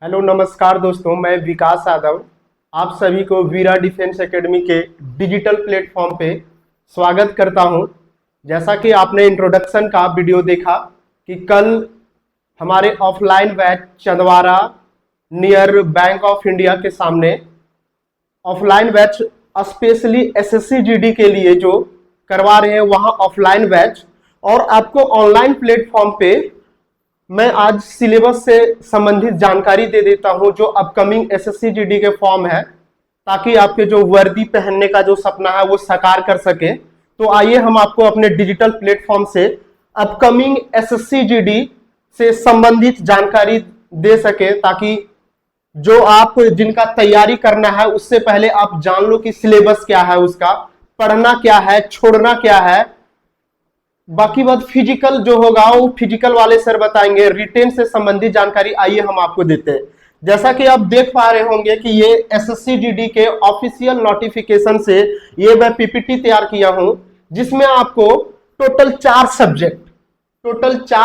Hello नमस्कार दोस्तों, मैं विकास यादव आप सभी को वीरा डिफेंस एकेडमी के डिजिटल प्लेटफॉर्म पे स्वागत करता हूं। जैसा कि आपने इंट्रोडक्शन का वीडियो देखा कि कल हमारे offline batch Chandwara near bank of India के सामने offline batch specially SSC GD के लिए जो करवा रहे हैं वहां ऑफलाइन बैच, और आपको ऑनलाइन प्लेटफॉर्म पे मैं आज सिलेबस से संबंधित जानकारी दे देता हूं जो अपकमिंग एसएससी जीडी के फॉर्म है, ताकि आपके जो वर्दी पहनने का जो सपना है वो साकार कर सके। तो आइए हम आपको अपने डिजिटल प्लेटफॉर्म से अपकमिंग एसएससी जीडी से संबंधित जानकारी दे सके, ताकि जो आप जिनका तैयारी करना है उससे पहले आप जान लो कि सिलेबस क्या है, उसका पढ़ना क्या है, छोड़ना क्या है। बाकी बात फिजिकल जो होगा वो फिजिकल वाले सर बताएंगे। रिटेन से संबंधित जानकारी आइए हम आपको देते हैं। जैसा कि आप देख पा रहे होंगे कि ये एसएससी जीडी के ऑफिशियल नोटिफिकेशन से ये मैं पीपीटी तैयार किया हूं, जिसमें आपको टोटल चार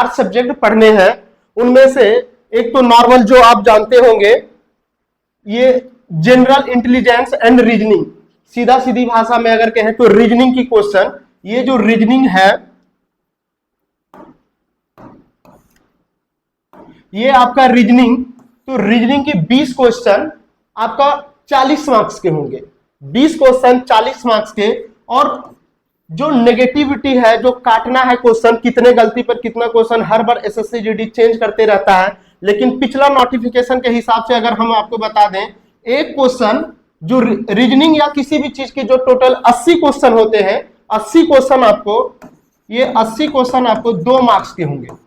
सब्जेक्ट पढ़ने हैं। उनमें से एक तो नॉर्मल जो आप जानते होंगे, ये जनरल इंटेलिजेंस एंड रीजनिंग, सीधा सीधी भाषा में अगर कहें तो रीजनिंग की क्वेश्चन। ये जो रीजनिंग है ये आपका रीजनिंग, तो रीजनिंग के 20 क्वेश्चन आपका 40 मार्क्स के होंगे। 20 क्वेश्चन 40 मार्क्स के। और जो नेगेटिविटी है, जो काटना है क्वेश्चन, कितने गलती पर कितना क्वेश्चन, हर बार एसएससी जीडी चेंज करते रहता है। लेकिन पिछला नोटिफिकेशन के हिसाब से अगर हम आपको बता दें, एक क्वेश्चन जो रीजनिंग या किसी भी चीज के जो टोटल 80 क्वेश्चन होते हैं, 80 क्वेश्चन आपको, ये 80 क्वेश्चन आपको 2 मार्क्स के होंगे।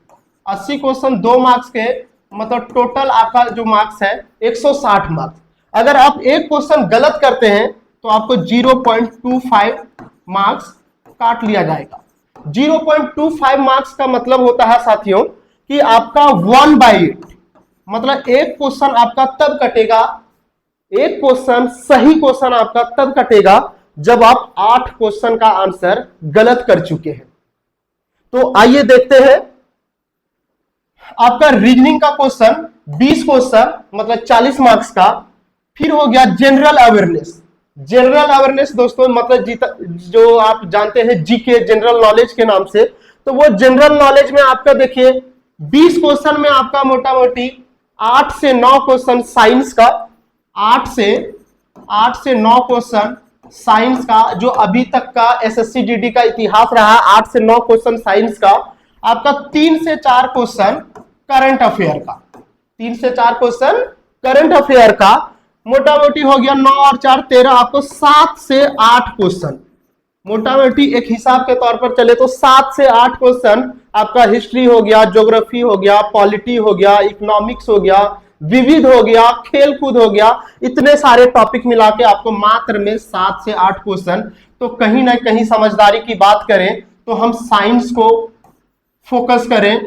80 क्वेश्चन 2 मार्क्स के, मतलब टोटल आपका जो मार्क्स है 160 मार्क्स। अगर आप एक क्वेश्चन गलत करते हैं तो आपको 0.25 मार्क्स काट लिया जाएगा। 0.25 मार्क्स का मतलब होता है साथियों कि आपका 1/8, मतलब एक क्वेश्चन आपका तब कटेगा, एक क्वेश्चन सही क्वेश्चन आपका तब कटेगा जब आप 8 क्वेश्चन का आंसर गलत कर चुके हैं। तो आइए देखते हैं। आपका रीजनिंग का क्वेश्चन 20 क्वेश्चन मतलब 40 मार्क्स का। फिर हो गया जनरल अवेयरनेस। जनरल अवेयरनेस दोस्तों मतलब जो आप जानते हैं जीके, जनरल नॉलेज के नाम से। तो वो जनरल नॉलेज में आपका देखिए 20 क्वेश्चन में आपका मोटा मोटी 8 से 9 क्वेश्चन साइंस का, 8 से 9 क्वेश्चन साइंस का, जो अभी तक का एसएससी जीडी का इतिहास रहा, 8 से 9 क्वेश्चन साइंस का। आपका 3 से 4 क्वेश्चन करंट अफेयर का, 3 से 4 क्वेश्चन करंट अफेयर का। मोटा मोटी हो गया 9 और 4 13, आपको 7 से 8 क्वेश्चन, मोटा मोटी एक हिसाब के तौर पर चले तो 7 से 8 क्वेश्चन आपका हिस्ट्री हो गया, ज्योग्राफी हो गया, पॉलिटी हो गया, इकोनॉमिक्स हो गया, विविध हो गया, खेल कूद हो गया। इतने सारे टॉपिक मिला के आपको मात्र में 7 से 8 क्वेश्चन। तो कहीं ना कहीं समझदारी की बात करें तो हम साइंस को फोकस करें,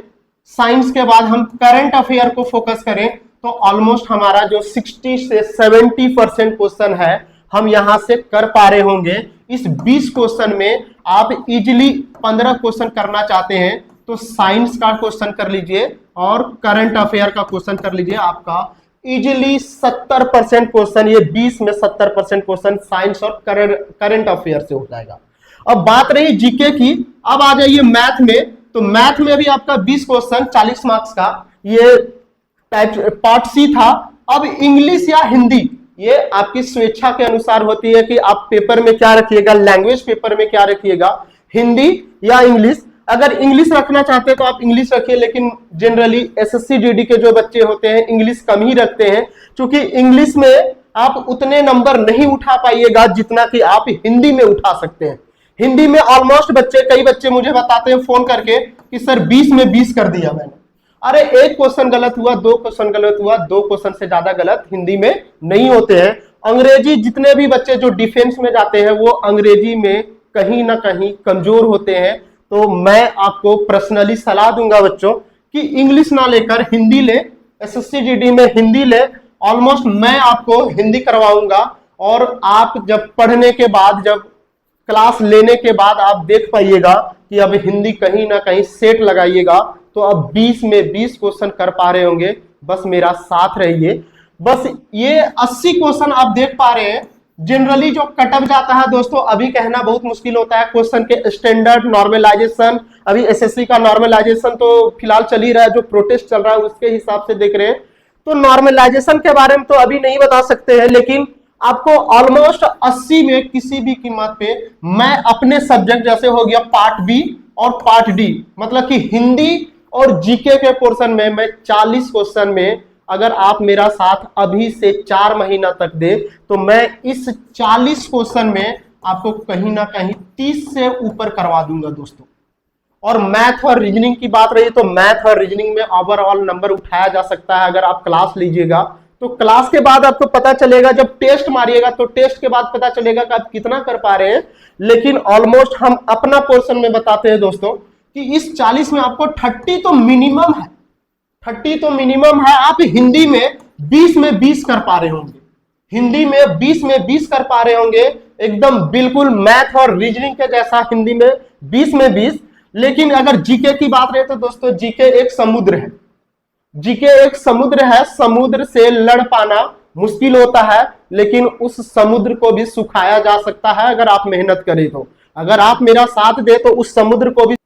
साइंस के बाद हम करंट अफेयर को फोकस करें, तो ऑलमोस्ट हमारा जो 60 से 70% क्वेश्चन है हम यहां से कर पा रहे होंगे। इस 20 क्वेश्चन में आप इजिली 15 क्वेश्चन करना चाहते हैं तो साइंस का क्वेश्चन कर लीजिए और करंट अफेयर का क्वेश्चन कर लीजिए। आपका इजिली 70% क्वेश्चन, ये 20 में 70% क्वेश्चन साइंस और करंट अफेयर से हो जाएगा। अब बात रही जीके की, अब आ जाइए मैथ में। तो मैथ में भी आपका 20 क्वेश्चन 40 मार्क्स का, ये पार्ट सी था। अब इंग्लिश या हिंदी, ये आपकी स्वेच्छा के अनुसार होती है कि आप पेपर में क्या रखिएगा, लैंग्वेज पेपर में क्या रखिएगा, हिंदी या इंग्लिश। अगर इंग्लिश रखना चाहते हैं तो आप इंग्लिश रखिए, लेकिन जनरली एसएससी जीडी के जो बच्चे होते हैं इंग्लिश कम ही रखते हैं, क्योंकि इंग्लिश में आप उतने नंबर नहीं उठा पाइएगा जितना कि आप हिंदी में उठा सकते हैं। हिंदी में ऑलमोस्ट कई बच्चे मुझे बताते हैं फोन करके कि सर 20 में 20 कर दिया मैंने। अरे एक क्वेश्चन गलत हुआ, 2 क्वेश्चन गलत हुआ, 2 क्वेश्चन से ज्यादा गलत हिंदी में नहीं होते हैं। अंग्रेजी, जितने भी बच्चे जो डिफेंस में जाते हैं वो अंग्रेजी में कहीं ना कहीं कमजोर होते हैं। तो मैं आपको पर्सनली सलाह दूंगा बच्चों कि इंग्लिश ना लेकर हिंदी ले, एसएससी जीडी में हिंदी ले। ऑलमोस्ट मैं आपको हिंदी करवाऊंगा, और आप जब पढ़ने के बाद, जब क्लास लेने के बाद आप देख पाइएगा कि अब हिंदी कहीं ना कहीं सेट लगाइएगा, तो अब 20 में 20 क्वेश्चन कर पा रहे होंगे। बस मेरा साथ रहिए। बस ये 80 क्वेश्चन आप देख पा रहे हैं। जनरली जो कटअप जाता है दोस्तों, अभी कहना बहुत मुश्किल होता है, क्वेश्चन के स्टैंडर्ड नॉर्मलाइजेशन, अभी एसएससी का नॉर्मलाइजेशन तो फिलहाल चल ही रहा है, जो प्रोटेस्ट चल रहा है उसके हिसाब से देख रहे हैं, तो नॉर्मलाइजेशन के बारे में तो अभी नहीं बता सकते हैं, लेकिन आपको ऑलमोस्ट 80 में किसी भी कीमत पे मैं अपने सब्जेक्ट जैसे हो गया पार्ट बी और पार्ट डी, मतलब कि हिंदी और जीके के पोर्शन में मैं 40 क्वेश्चन में, अगर आप मेरा साथ अभी से 4 महीना तक दे तो मैं इस 40 क्वेश्चन में आपको कहीं ना कहीं 30 से ऊपर करवा दूंगा दोस्तों। और मैथ और रीजनिंग की बात रही तो मैथ और रीजनिंग में ओवरऑल नंबर उठाया जा सकता है अगर आप क्लास लीजिएगा। तो क्लास के बाद आपको पता चलेगा, जब टेस्ट मारिएगा तो टेस्ट के बाद पता चलेगा कि आप कितना कर पा रहे हैं। लेकिन ऑलमोस्ट हम अपना पोर्शन में बताते हैं दोस्तों कि इस 40 में आपको 30 तो मिनिमम है, 30 तो मिनिमम है। आप हिंदी में 20 में 20 कर पा रहे होंगे, हिंदी में 20 में 20 कर पा रहे होंगे, एकदम बिल्कुल मैथ और रीजनिंग के जैसा हिंदी में 20 में 20। लेकिन अगर जीके की बात रहे तो दोस्तों जीके एक समुद्र है, जीके एक समुद्र है, समुद्र से लड़ पाना मुश्किल होता है, लेकिन उस समुद्र को भी सुखाया जा सकता है अगर आप मेहनत करें तो। अगर आप मेरा साथ दे तो उस समुद्र को भी।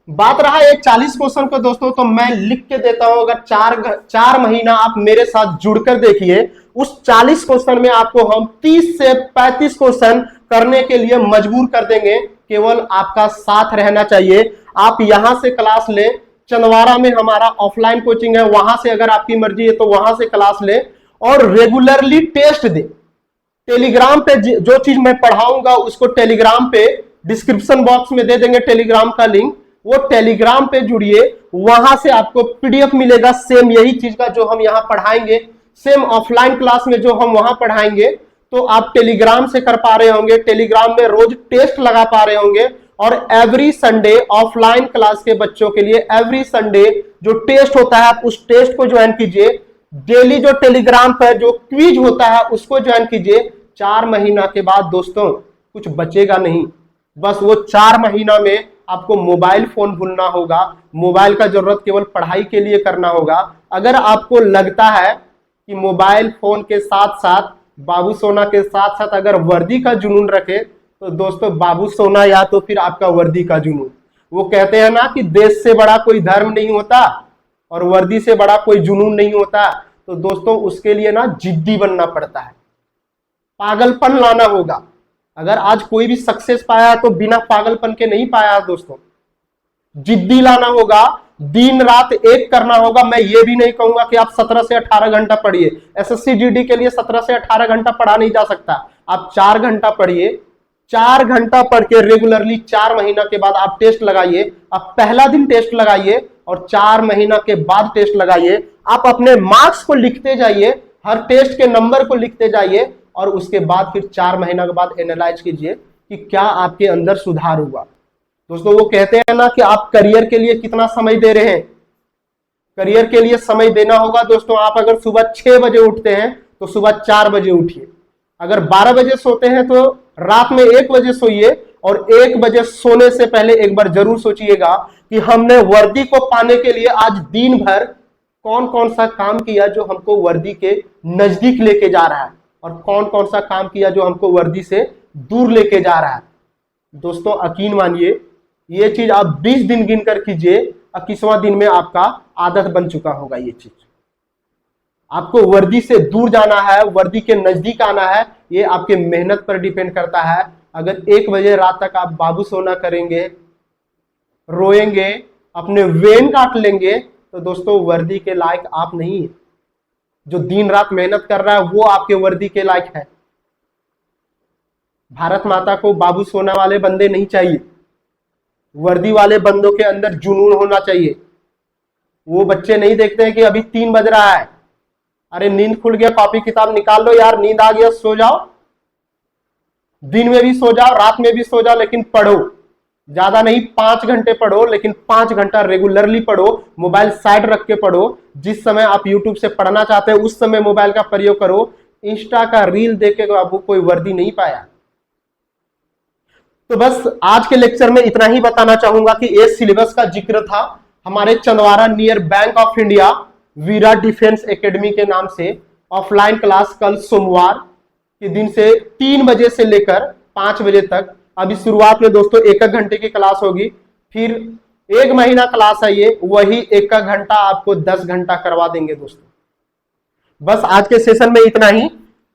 बात रहा एक 40 क्वेश्चन को दोस्तों, तो मैं लिख के देता हूं, अगर 4 महीना आप मेरे साथ जुड़कर देखिए, उस 40 क्वेश्चन में आपको हम 30 से 35 क्वेश्चन करने के लिए मजबूर कर देंगे। केवल आपका साथ रहना चाहिए। आप यहां से क्लास ले, चंदवारा में हमारा ऑफलाइन कोचिंग है, वहां से अगर आपकी मर्जी है तो वहां से क्लास ले और रेगुलरली टेस्ट दे। टेलीग्राम पे जो चीज मैं पढ़ाऊंगा उसको टेलीग्राम पे डिस्क्रिप्शन बॉक्स में दे देंगे टेलीग्राम का लिंक, वो टेलीग्राम पे जुड़िए, वहां से आपको पीडीएफ मिलेगा सेम यही चीज का जो हम यहाँ पढ़ाएंगे, सेम ऑफलाइन क्लास में जो हम वहां पढ़ाएंगे, तो आप टेलीग्राम से कर पा रहे होंगे। टेलीग्राम में रोज टेस्ट लगा पा रहे होंगे। और एवरी संडे ऑफलाइन क्लास के बच्चों के लिए एवरी संडे जो टेस्ट होता है, आप उस टेस्ट को ज्वाइन कीजिए। डेली जो टेलीग्राम पर जो क्विज होता है उसको ज्वाइन कीजिए। 4 महीना के बाद दोस्तों कुछ बचेगा नहीं, बस वो 4 महीना में आपको मोबाइल फोन भूलना होगा, मोबाइल का जरूरत केवल पढ़ाई के लिए करना होगा। अगर आपको लगता है कि मोबाइल फोन के साथ साथ बाबू सोना के साथ साथ अगर वर्दी का जुनून रखे, तो दोस्तों बाबू सोना या तो फिर आपका वर्दी का जुनून। वो कहते हैं ना कि देश से बड़ा कोई धर्म नहीं होता और वर्दी से बड़ा कोई जुनून नहीं होता, तो दोस्तों उसके लिए ना जिद्दी बनना पड़ता है, पागलपन लाना होगा। अगर आज कोई भी सक्सेस पाया तो बिना पागलपन के नहीं पाया दोस्तों, जिद्दी लाना होगा, दिन रात एक करना होगा। मैं ये भी नहीं कहूंगा कि आप 17 से 18 घंटा पढ़िए, एसएससी जीडी के लिए 17 से 18 घंटा पढ़ा नहीं जा सकता। आप 4 घंटा पढ़िए, 4 घंटा पढ़ के रेगुलरली 4 महीना के बाद आप टेस्ट लगाइए। आप पहला दिन टेस्ट लगाइए और 4 महीना के बाद टेस्ट लगाइए। आप अपने मार्क्स को लिखते जाइए, हर टेस्ट के नंबर को लिखते जाइए और उसके बाद फिर 4 महीना के बाद एनालाइज कीजिए कि क्या आपके अंदर सुधार हुआ। दोस्तों वो कहते हैं ना कि आप करियर के लिए कितना समय दे रहे हैं, करियर के लिए समय देना होगा दोस्तों। आप अगर सुबह 6 बजे उठते हैं तो सुबह 4 बजे उठिए, अगर 12 बजे सोते हैं तो रात में 1 बजे सोइए, और 1 बजे सोने से पहले एक बार जरूर सोचिएगा कि हमने वर्दी को पाने के लिए आज दिन भर कौन कौन सा काम किया जो हमको वर्दी के नजदीक लेके जा रहा है, और कौन कौन सा काम किया जो हमको वर्दी से दूर लेके जा रहा है। दोस्तों यकीन मानिए ये चीज आप 20 दिन गिनकर कीजिए, 21वां दिन में आपका आदत बन चुका होगा। ये चीज आपको वर्दी से दूर जाना है, वर्दी के नजदीक आना है, ये आपके मेहनत पर डिपेंड करता है। अगर 1 बजे रात तक आप बाबू सोना करेंगे, रोएंगे, अपने वेन काट लेंगे, तो दोस्तों वर्दी के लायक आप नहीं है। जो दिन रात मेहनत कर रहा है वो आपके वर्दी के लायक है। भारत माता को बाबू सोना वाले बंदे नहीं चाहिए, वर्दी वाले बंदों के अंदर जुनून होना चाहिए। वो बच्चे नहीं देखते हैं कि अभी 3 बज रहा है, अरे नींद खुल गया, कॉपी किताब निकाल लो यार, नींद आ गया, सो जाओ। दिन में भी सो जाओ, रात में भी सो जाओ, लेकिन पढ़ो। ज्यादा नहीं, 5 घंटे पढ़ो, लेकिन 5 घंटा रेगुलरली पढ़ो। मोबाइल साइड रख के पढ़ो। जिस समय आप यूट्यूब से पढ़ना चाहते हो उस समय मोबाइल का प्रयोग करो। इंस्टा का रील देख के आपको कोई वर्दी नहीं पाया। तो बस आज के लेक्चर में इतना ही बताना चाहूंगा कि ये सिलेबस का जिक्र था हमारे Chandwara near bank of India. वीरा डिफेंस एकेडमी के नाम से ऑफलाइन क्लास कल सोमवार के दिन से 3 बजे से लेकर 5 बजे तक। अभी शुरुआत में दोस्तों 1 घंटे की क्लास होगी, फिर 1 महीना क्लास है ये, वही 1 घंटा आपको 10 घंटा करवा देंगे दोस्तों। बस आज के सेशन में इतना ही।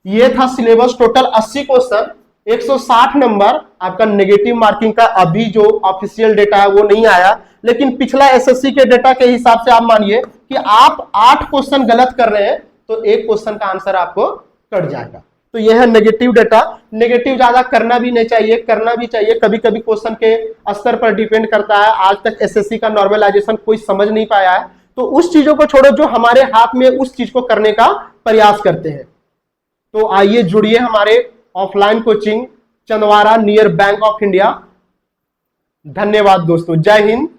ये था सिलेबस, टोटल 80 क्वेश्चन, 160 नंबर आपका नेगेटिव मार्किंग का। अभी जो ऑफिशियल डेटा है वो नहीं आया, लेकिन पिछला एसएससी के डेटा के हिसाब से आप मानिए कि आप 8 क्वेश्चन गलत कर रहे हैं तो 1 क्वेश्चन का आंसर आपको कट जाएगा। तो यह है नेगेटिव डेटा। नेगेटिव ज्यादा करना भी नहीं चाहिए, करना भी चाहिए, कभी कभी क्वेश्चन के स्तर पर डिपेंड करता है। आज तक एसएससी का नॉर्मलाइजेशन कोई समझ नहीं पाया है, तो उस चीजों को छोड़ो जो हमारे हाथ में, उस चीज को करने का प्रयास करते हैं। तो आइए जुड़िए हमारे offline coaching Chandwara near bank of India. धन्यवाद दोस्तों, जय हिंद।